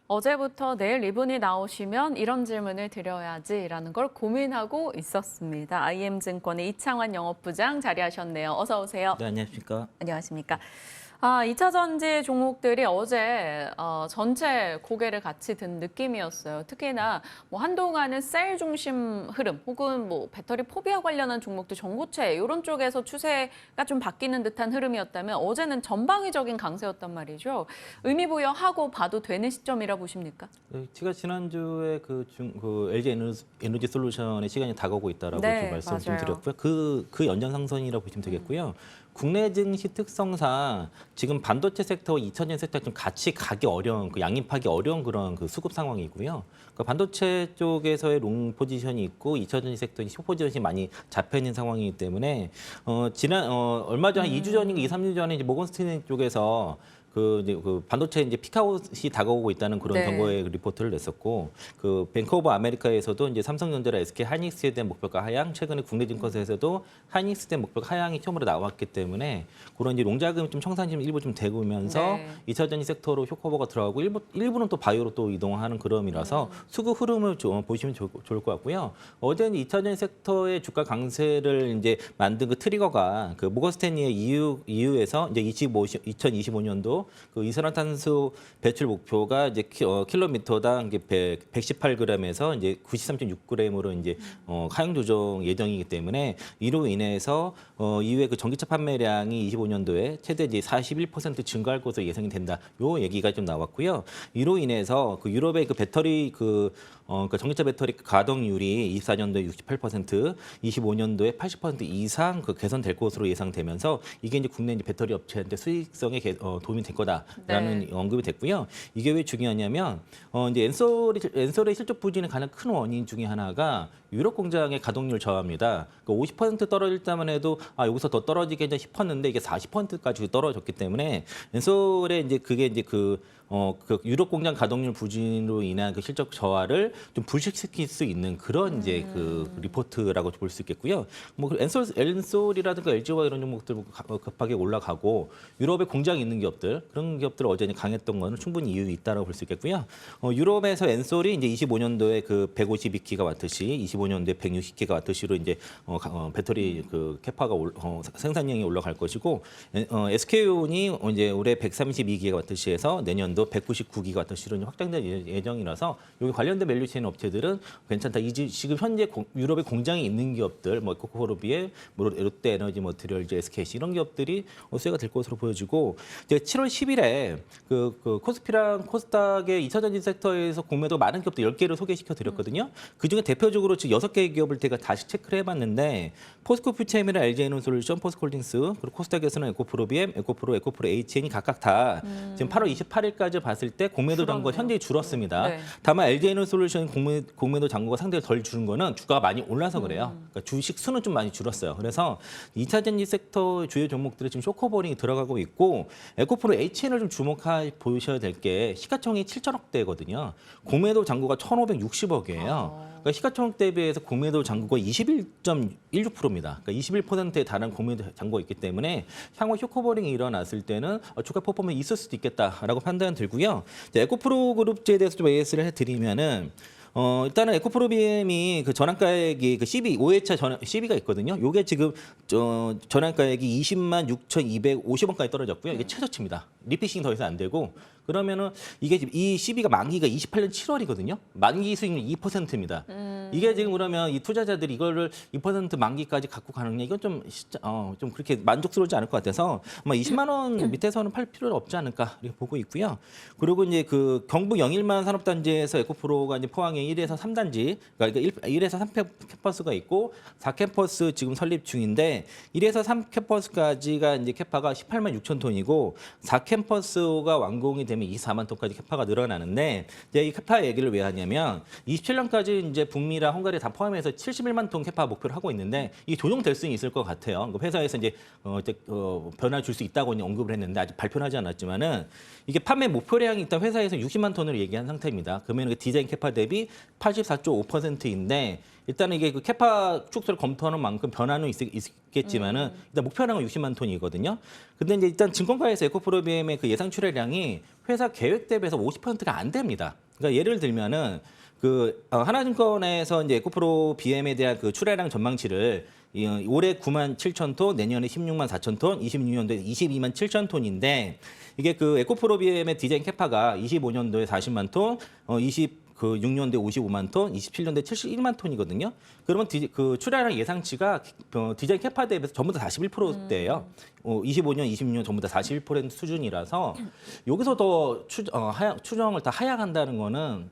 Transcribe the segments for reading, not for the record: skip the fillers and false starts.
어제부터 내일 이분이 나오시면 이런 질문을 드려야지라는 걸 고민하고 있었습니다. IM증권의 이창환 영업부장 자리하셨네요. 어서 오세요. 네, 안녕하십니까. 안녕하십니까. 2차 전지 종목들이 어제 전체 고개를 같이 든 느낌이었어요. 특히나 뭐 한동안은 셀 중심 흐름 혹은 뭐 배터리 포비아 관련한 종목들 전고체 이런 쪽에서 추세가 좀 바뀌는 듯한 흐름이었다면 어제는 전방위적인 강세였단 말이죠. 의미부여하고 봐도 되는 시점이라 보십니까? 네, 제가 지난주에 그 LG 에너지 솔루션의 시간이 다가오고 있다라고 네, 좀 말씀 좀 맞아요. 드렸고요. 그 연장상선이라고 보시면 되겠고요. 국내 증시 특성상 지금 반도체 섹터와 2차전지 섹터 좀 같이 가기 어려운, 양입하기 어려운 그런 그 수급 상황이고요. 그 반도체 쪽에서의 롱 포지션이 있고 2차전지 섹터의 숏 포지션이 많이 잡혀 있는 상황이기 때문에 얼마 전 한 2주 전인가 2, 3주 전에 이제 모건 스탠리 쪽에서 이제 반도체 이제 피크아웃이 다가오고 있다는 그런 네. 경고의 리포트를 냈었고, 그 뱅크 오브 아메리카에서도 이제 삼성전자랑 SK 하이닉스에 대한 목표가 하향, 최근에 국내 증권사에서도 하이닉스에 대한 목표가 하향이 처음으로 나왔기 때문에 그런 이제 롱자금 좀 청산이 일부 좀 되면서 네. 2차 전지 섹터로 쇼커버가 들어가고 일부는 또 바이오로 또 이동하는 그럼이라서 수급 흐름을 좀 보시면 좋을 것 같고요. 어제는 2차 전지 섹터의 주가 강세를 이제 만든 그 트리거가 그 모건 스탠리의 EU에서 이제 2025년도 그 이산화탄소 배출 목표가 이제 킬로미터당 이게 118g에서 이제 93.6g으로 이제 하향 조정 예정이기 때문에 이로 인해서 이후에 그 전기차 판매량이 25년도에 최대 이제 41% 증가할 것으로 예상이 된다. 요 얘기가 좀 나왔고요. 이로 인해서 그 유럽의 그 배터리 그 전기차 배터리 가동률이 24년도에 68%, 25년도에 80% 이상 그 개선될 것으로 예상되면서 이게 이제 국내 이제 배터리 업체한테 수익성에 도움이 될 거다라는 네. 언급이 됐고요. 이게 왜 중요하냐면 이제 엔솔의 실적 부진의 가장 큰 원인 중에 하나가 유럽 공장의 가동률 저하입니다. 그 50% 떨어질 때만 해도 여기서 더 떨어지겠냐 싶었는데 이게 40%까지 떨어졌기 때문에 엔솔의 이제 그게 이제 그 유럽 공장 가동률 부진으로 인한 그 실적 저하를 좀 불식시킬 수 있는 그런 이제 그 리포트라고 볼 수 있겠고요. 뭐그 엔솔이라든가 LG와 이런 종목들 급하게 올라가고 유럽에 공장이 있는 기업들 그런 기업들 어제 강했던 거는 충분히 이유 있다라고 볼 수 있겠고요. 유럽에서 엔솔이 이제 25년도에 그 152기가와트시, 25년도에 160기가와트시로 이제 배터리 그 캐파가 생산량이 올라갈 것이고 SK온이 이제 올해 132기가와트시에서 내년도 199기가와트시로 확장될 예정이라서 여기 관련된 밸류체인 업체들은 괜찮다. 지금 현재 유럽에 공장이 있는 기업들, 뭐 에코코로비에, 뭐 롯데에너지 머티리얼즈, SKC 이런 기업들이 수혜가 될 것으로 보여지고 이제 7월 10일에 그 코스피랑 코스닥의 2차전지 섹터에서 공매도 많은 기업들 10개를 소개시켜 드렸거든요. 그중에 대표적으로 지금 6개의 기업을 제가 다시 체크를 해봤는데 포스코 퓨처엠이랑 LG에너솔루션, 포스코홀딩스 그리고 코스닥에서는 에코프로비엠, 에코프로, 에코프로 HN이 각각 다 지금 8월 28일까지 봤을 때 공매도 잔고가 줄었네요. 현저히 줄었습니다. 네. 다만 LG에너솔루션 공매도 잔고가 상당히 덜 줄은 거는 주가가 많이 올라서 그래요. 그러니까 주식 수는 좀 많이 줄었어요. 그래서 2차 전지 섹터 주요 종목들이 지금 쇼커버링이 들어가고 있고 에코프로 HN을 좀 주목해 보셔야 될 게 시가총액이 7천억대거든요. 공매도 잔고가 1,560억이에요. 그러니까 시가총액 대비해서 공매도 잔고가 21.16%입니다. 그러니까 21%에 달하는 공매도 잔고가 있기 때문에 향후 쇼커버링이 일어났을 때는 주가 퍼포먼스 있을 수도 있겠다라고 판단 들고요. 에코프로 그룹주에 대해서 좀 AS를 해드리면은 일단은 에코프로비엠이 그 전환가액이 그 CB 5회차 CB가 있거든요. 요게 지금 전환가액이 20만 6,250원까지 떨어졌고요. 이게 최저치입니다. 리피싱 더 이상 안 되고 그러면은 이게 지금 이 CB가 만기가 28년 7월이거든요. 만기 수익률 2%입니다. 이게 지금 그러면 이 투자자들이 이거를 2% 만기까지 갖고 가느냐 이건 좀 그렇게 만족스러우지 않을 것 같아서 아마 20만 원 밑에서는 팔 필요는 없지 않을까 이렇게 보고 있고요. 그리고 이제 그 경북 영일만 산업단지에서 에코프로가 이제 포항에 1에서 3단지 그러니까 1에서 3 캠퍼스가 있고 4캠퍼스 지금 설립 중인데 1에서 3 캠퍼스까지가 이제 캐파가 18만 6천 톤이고 4캠퍼스가 완공이 되면 24만 톤까지 캐파가 늘어나는데 이제 이 캐파 얘기를 왜 하냐면 27년까지 이제 북미랑 헝가리 다 포함해서 71만 톤 캐파 목표를 하고 있는데 이 조정될 수는 있을 것 같아요. 회사에서 이제 변화 줄 수 있다고 언급을 했는데 아직 발표는 하지 않았지만은 이게 판매 목표량이 일단 회사에서 60만 톤으로 얘기한 상태입니다. 그러면 그 디자인 캐파 대비 84.5%인데 일단은 이게 그 캐파 축소를 검토하는 만큼 변화는 있겠지만은 일단 목표량은 60만 톤이거든요. 근데 이제 일단 증권가에서 에코프로비엠의 그 예상 출하량이 회사 계획 대비해서 50%가 안 됩니다. 그러니까 예를 들면은 하나증권에서 이제 에코프로 BM에 대한 그 출하량 전망치를 올해 9만 7천 톤, 내년에 16만 4천 톤, 26년도에 22만 7천 톤인데 이게 그 에코프로 BM의 디자인 캐파가 25년도에 40만 톤, 26년도에 55만 톤, 27년도에 71만 톤이거든요. 그러면 그 출하량 예상치가 디자인 캐파 대비해서 전부 다 41%대예요. 25년, 26년 전부 다 41% 수준이라서 여기서 더 추정을 더 하향한다는 거는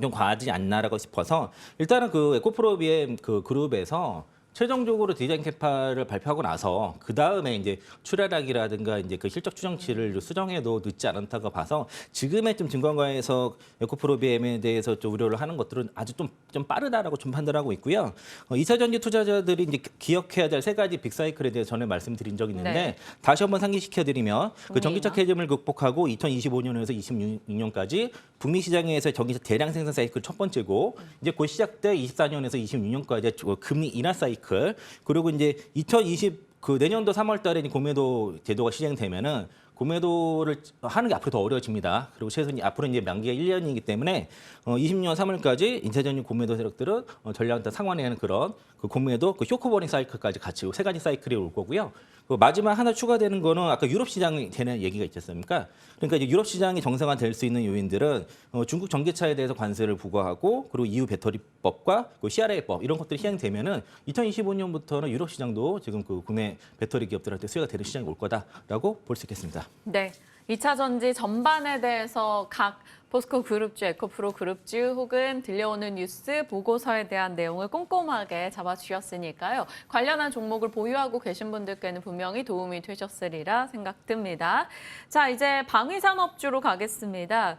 좀 과하지 않나라고 싶어서 일단은 그 에코프로 BM 그 그룹에서 최종적으로 디자인 캐파를 발표하고 나서 그 다음에 이제 출하량이라든가 이제 그 실적 추정치를 수정해도 늦지 않다고 봐서 지금의 좀 증권가에서 에코프로 BM에 대해서 좀 우려를 하는 것들은 아주 좀 빠르다라고 좀 판단하고 있고요. 2차 전지 투자자들이 이제 기억해야 될 세 가지 빅사이클에 대해서 전에 말씀드린 적이 있는데 네. 다시 한번 상기시켜드리면 그 전기차 캐즘을 극복하고 2025년에서 26년까지 북미 시장에서 전기차 대량 생산 사이클 첫 번째고 이제 곧 시작돼 24년에서 26년까지 금리 인하 사이클 그리고 이제 2020 그 내년도 3월 달에 공매도 제도가 시행되면은 공매도를 하는 게 앞으로 더 어려워집니다. 그리고 최소한 앞으로 이제 만기가 1년이기 때문에 20년 3월까지 인쇄전용 공매도 세력들은 전략을 다 상환해야 하는 그런 그 공매도 그 쇼크버닝 사이클까지 같이 세 가지 사이클이 올 거고요. 그 마지막 하나 추가되는 거는 아까 유럽 시장에 대한 얘기가 있지 않습니까? 그러니까 이제 유럽 시장이 정상화될 수 있는 요인들은 중국 전기차에 대해서 관세를 부과하고 그리고 EU 배터리법과 그 CRA법 이런 것들이 시행되면은 2025년부터는 유럽 시장도 지금 그 국내 배터리 기업들한테 수혜가 되는 시장이 올 거다라고 볼 수 있겠습니다. 네. 2차 전지 전반에 대해서 각 포스코 그룹주, 에코프로 그룹주 혹은 들려오는 뉴스 보고서에 대한 내용을 꼼꼼하게 잡아주셨으니까요. 관련한 종목을 보유하고 계신 분들께는 분명히 도움이 되셨으리라 생각됩니다. 자, 이제 방위산업주로 가겠습니다.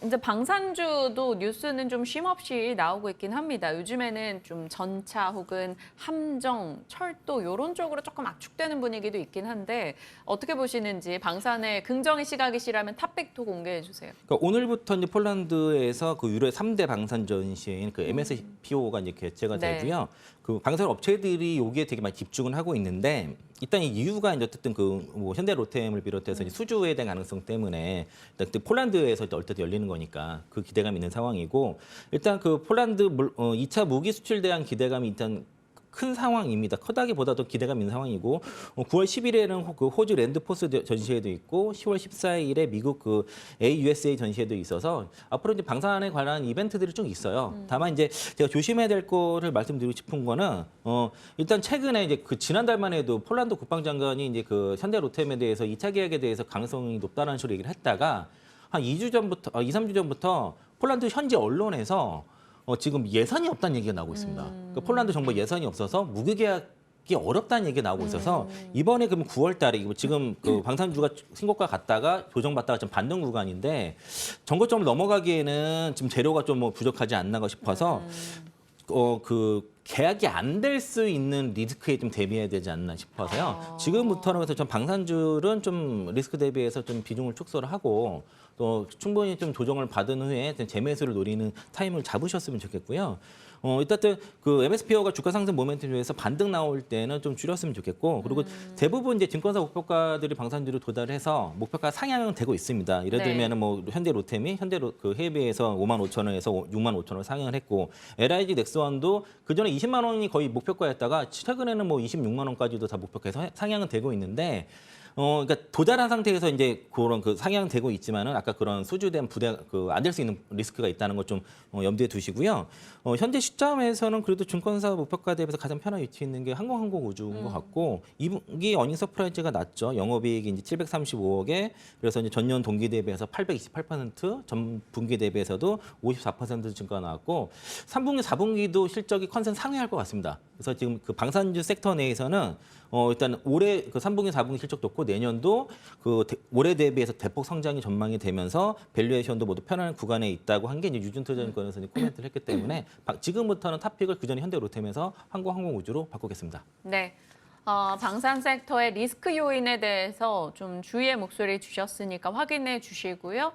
이제 방산주도 뉴스는 좀 쉼없이 나오고 있긴 합니다. 요즘에는 좀 전차 혹은 함정, 철도 이런 쪽으로 조금 압축되는 분위기도 있긴 한데 어떻게 보시는지 방산의 긍정의 시각이시라면 탑픽도 공개해 주세요. 그러니까 오늘부터 이제 폴란드에서 그 유럽 3대 방산 전시회인 그 MSPO가 이제 개최가 네. 되고요. 그 방산 업체들이 여기에 되게 많이 집중을 하고 있는데 일단 이 이유가 이제 어쨌든 그 뭐 현대 로템을 비롯해서 이제 수주에 대한 가능성 때문에 일단 폴란드에서 어쨌든 열리는 거니까 그 기대감이 있는 상황이고 일단 그 폴란드 2차 무기 수출 대한 기대감이 일단 큰 상황입니다. 크다기보다도 기대감 있는 상황이고 9월 10일에는 그 호주 랜드포스 전시회도 있고 10월 14일에 미국 그 AUSA 전시회도 있어서 앞으로 이제 방산에 관한 이벤트들이 좀 있어요. 다만 이제 제가 조심해야 될 거를 말씀드리고 싶은 거는 일단 최근에 이제 그 지난달만 해도 폴란드 국방장관이 이제 그 현대 로템에 대해서 2차 계약에 대해서 가능성이 높다는 식으로 얘기를 했다가 한 2주 전부터 2, 3주 전부터 폴란드 현지 언론에서 지금 예산이 없다는 얘기가 나오고 있습니다. 그러니까 폴란드 정부 예산이 없어서 무기 계약이 어렵다는 얘기가 나오고 있어서 이번에 그럼 9월 달에 지금 그 방산주가 신고가 갔다가 조정받다가 좀 반등 구간인데 전고점을 넘어가기에는 지금 재료가 좀 뭐 부족하지 않나 싶어서 그 계약이 안 될 수 있는 리스크에 좀 대비해야 되지 않나 싶어서요. 지금부터는 그래서 전 방산주는 좀 리스크 대비해서 좀 비중을 축소를 하고 또 충분히 좀 조정을 받은 후에 재매수를 노리는 타임을 잡으셨으면 좋겠고요. 일단 그 MSPO가 주가 상승 모멘텀에서 반등 나올 때는 좀 줄였으면 좋겠고 그리고 대부분 이제 증권사 목표가들이 방산주로 도달해서 목표가 상향은 되고 있습니다. 예를 네. 들면은 뭐 현대 로템이 그 해외에서 5만 5천 원에서 6만 5천 원 상향을 했고 LIG 넥스원도 그 전에 20만 원이 거의 목표가였다가 최근에는 뭐 26만 원까지도 다 목표가에서 상향은 되고 있는데. 그러니까 도달한 상태에서 이제 그런 그 상향되고 있지만은 아까 그런 수주된 부대 안 될 수 있는 리스크가 있다는 걸 좀 염두에 두시고요. 현재 시점에서는 그래도 증권사 목표가 대비해서 가장 편한 위치에 있는 게 항공우주인 것 같고 2분기 어닝 서프라이즈가 낮죠. 영업이익이 이제 735억에 그래서 이제 전년 동기 대비해서 828%, 전 분기 대비해서도 54% 증가 나왔고 3분기, 4분기도 실적이 컨센 상회할 것 같습니다. 그래서 지금 그 방산주 섹터 내에서는 일단 올해 그 3분기, 4분기 실적 좋고 내년도 그 올해 대비해서 대폭 성장이 전망이 되면서 밸류에이션도 모두 편안한 구간에 있다고 한 게 이제 유준투자증권에서 코멘트를 했기 때문에 지금부터는 탑픽을 그전에 현대 로템에서 항공우주로 바꾸겠습니다. 네. 방산 섹터의 리스크 요인에 대해서 좀 주의의 목소리 주셨으니까 확인해 주시고요.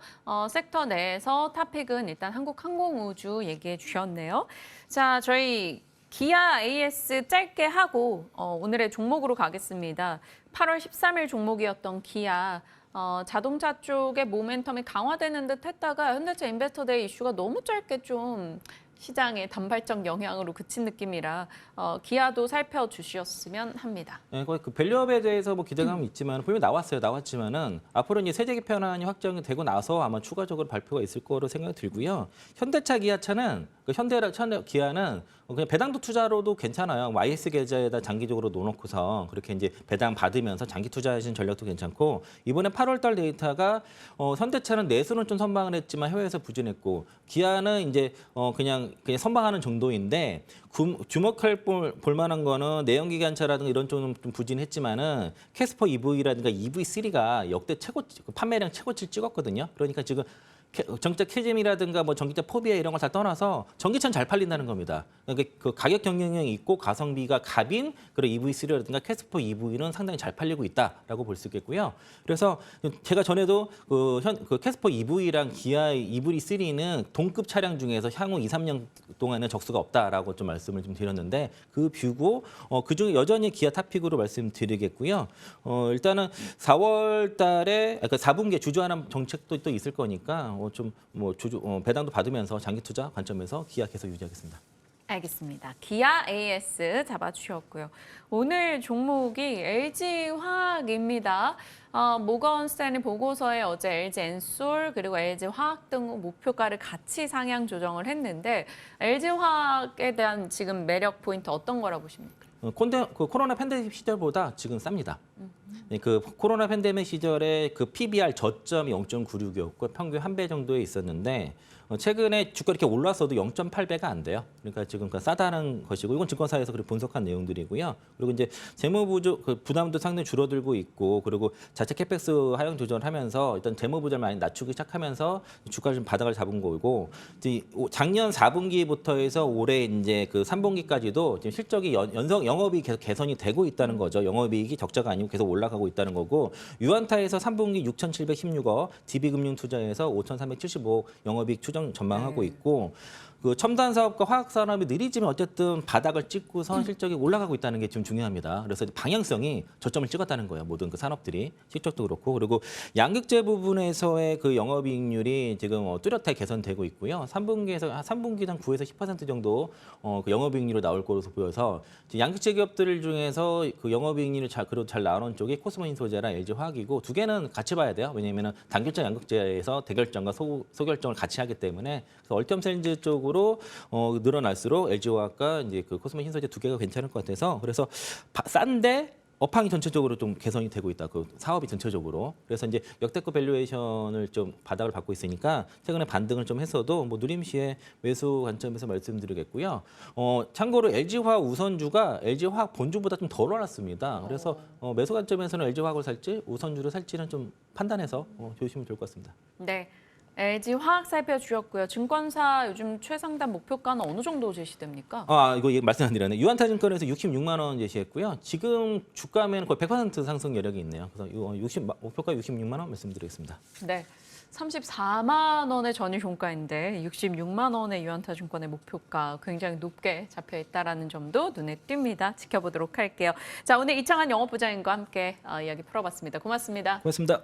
섹터 내에서 탑픽은 일단 한국항공우주 얘기해 주셨네요. 자, 저희 기아 AS 짧게 하고 오늘의 종목으로 가겠습니다. 8월 13일 종목이었던 기아 자동차 쪽의 모멘텀이 강화되는 듯 했다가 현대차 인베스터데이 이슈가 너무 짧게 좀 시장의 단발적 영향으로 그친 느낌이라 기아도 살펴주셨으면 합니다. 네, 거의 그 밸류업에 대해서 뭐 기대감이 있지만 분명히 나왔지만은 앞으로 이제 세제 개편안이 확정이 되고 나서 아마 추가적으로 발표가 있을 거로 생각이 들고요. 현대차, 기아차는 기아는 그냥 배당도 투자로도 괜찮아요. IS 계좌에다 장기적으로 넣어놓고서 그렇게 이제 배당 받으면서 장기 투자하시는 전략도 괜찮고 이번에 8월달 데이터가 현대차는 내수는 좀 선방을 했지만 해외에서 부진했고 기아는 이제 그냥 선방하는 정도인데 주목할 볼 만한 거는 내연기관차라든가 이런 쪽은 좀 부진했지만은 캐스퍼 EV라든가 EV3가 역대 판매량 최고치를 찍었거든요. 그러니까 지금 전기차 캐즘이라든가 뭐 전기차 포비아 이런 걸 다 떠나서 전기차는 잘 팔린다는 겁니다. 그러니까 그 가격 경쟁력이 있고 가성비가 갑인 그런 EV3라든가 캐스퍼 EV는 상당히 잘 팔리고 있다라고 볼 수 있겠고요. 그래서 제가 전에도 그 캐스퍼 EV랑 기아 EV3는 동급 차량 중에서 향후 2, 3년 동안은 적수가 없다라고 좀 말씀을 좀 드렸는데 그 뷰고 그중에 여전히 기아 탑픽으로 말씀드리겠고요. 일단은 4월 달에 그러니까 4분기에 주주환원 정책도 또 있을 거니까 배당도 받으면서 장기 투자 관점에서 기아 계속 유지하겠습니다. 알겠습니다. 기아 AS 잡아주셨고요. 오늘 종목이 LG화학입니다. 모건 스탠리 보고서에 어제 LG엔솔 그리고 LG화학 등 목표가를 같이 상향 조정을 했는데 LG화학에 대한 지금 매력 포인트 어떤 거라고 보십니까? 그 코로나 팬데믹 시절보다 지금 쌉니다. 그 코로나 팬데믹 시절에 그 PBR 저점이 0.96이었고 평균 한 배 정도에 있었는데 최근에 주가 이렇게 올랐어도 0.8배가 안 돼요. 그러니까 지금 싸다는 것이고 이건 증권사에서 그렇게 분석한 내용들이고요. 그리고 이제 재무 부담도 상당히 줄어들고 있고 그리고 자체 캐펙스 하향 조정을 하면서 일단 재무 부담을 많이 낮추기 시작하면서 주가를 좀 바닥을 잡은 거고 작년 4분기부터 해서 올해 이제 그 3분기까지도 지금 실적이 영업이 계속 개선이 되고 있다는 거죠. 영업이익이 적자가 아니고 계속 올라가고 있다는 거고 유한타에서 3분기 6,716억, DB금융투자에서 5,375억 영업이익 추정 전망하고 있고 그 첨단 사업과 화학 산업이 느리지만 어쨌든 바닥을 찍고선 실적이 올라가고 있다는 게 지금 중요합니다. 그래서 방향성이 저점을 찍었다는 거예요. 모든 그 산업들이 실적도 그렇고 그리고 양극재 부분에서의 그 영업이익률이 지금 뚜렷하게 개선되고 있고요. 3분기에서 한 9에서 10% 정도 그 영업이익률로 나올 것으로 보여서 양극재 기업들 중에서 그 영업이익률이 그래도 잘 나오는 쪽이 코스모신소재랑 LG화학이고 두 개는 같이 봐야 돼요. 왜냐하면 단결적 양극재에서 대결점과 소결점을 같이 하기 때문에 그래서 얼티엄셀즈 쪽으로 늘어날수록 LG화학과 이제 그 코스모 신소재 두 개가 괜찮을 것 같아서 그래서 싼데 업황이 전체적으로 좀 개선이 되고 있다. 그 사업이 전체적으로. 그래서 이제 역대급 밸류에이션을 좀 바닥을 받고 있으니까 최근에 반등을 좀 했어도 뭐 누림시에 매수 관점에서 말씀드리겠고요. 참고로 LG화학 우선주가 LG화학 본주보다 좀 덜 올랐습니다. 그래서 매수 관점에서는 LG화학을 살지 우선주를 살지는 좀 판단해서 조심하면 좋을 것 같습니다. 네. LG화학 살펴주셨고요. 증권사 요즘 최상단 목표가는 어느 정도 제시됩니까? 이거 말씀 안 드렸네. 유한타증권에서 66만 원 제시했고요. 지금 주가면 거의 100% 상승 여력이 있네요. 그래서 목표가 66만 원 말씀드리겠습니다. 네. 34만 원의 전일 종가인데 66만 원의 유한타증권의 목표가 굉장히 높게 잡혀 있다라는 점도 눈에 띕니다. 지켜보도록 할게요. 자, 오늘 이창한 영업부장님과 함께 이야기 풀어봤습니다. 고맙습니다. 고맙습니다.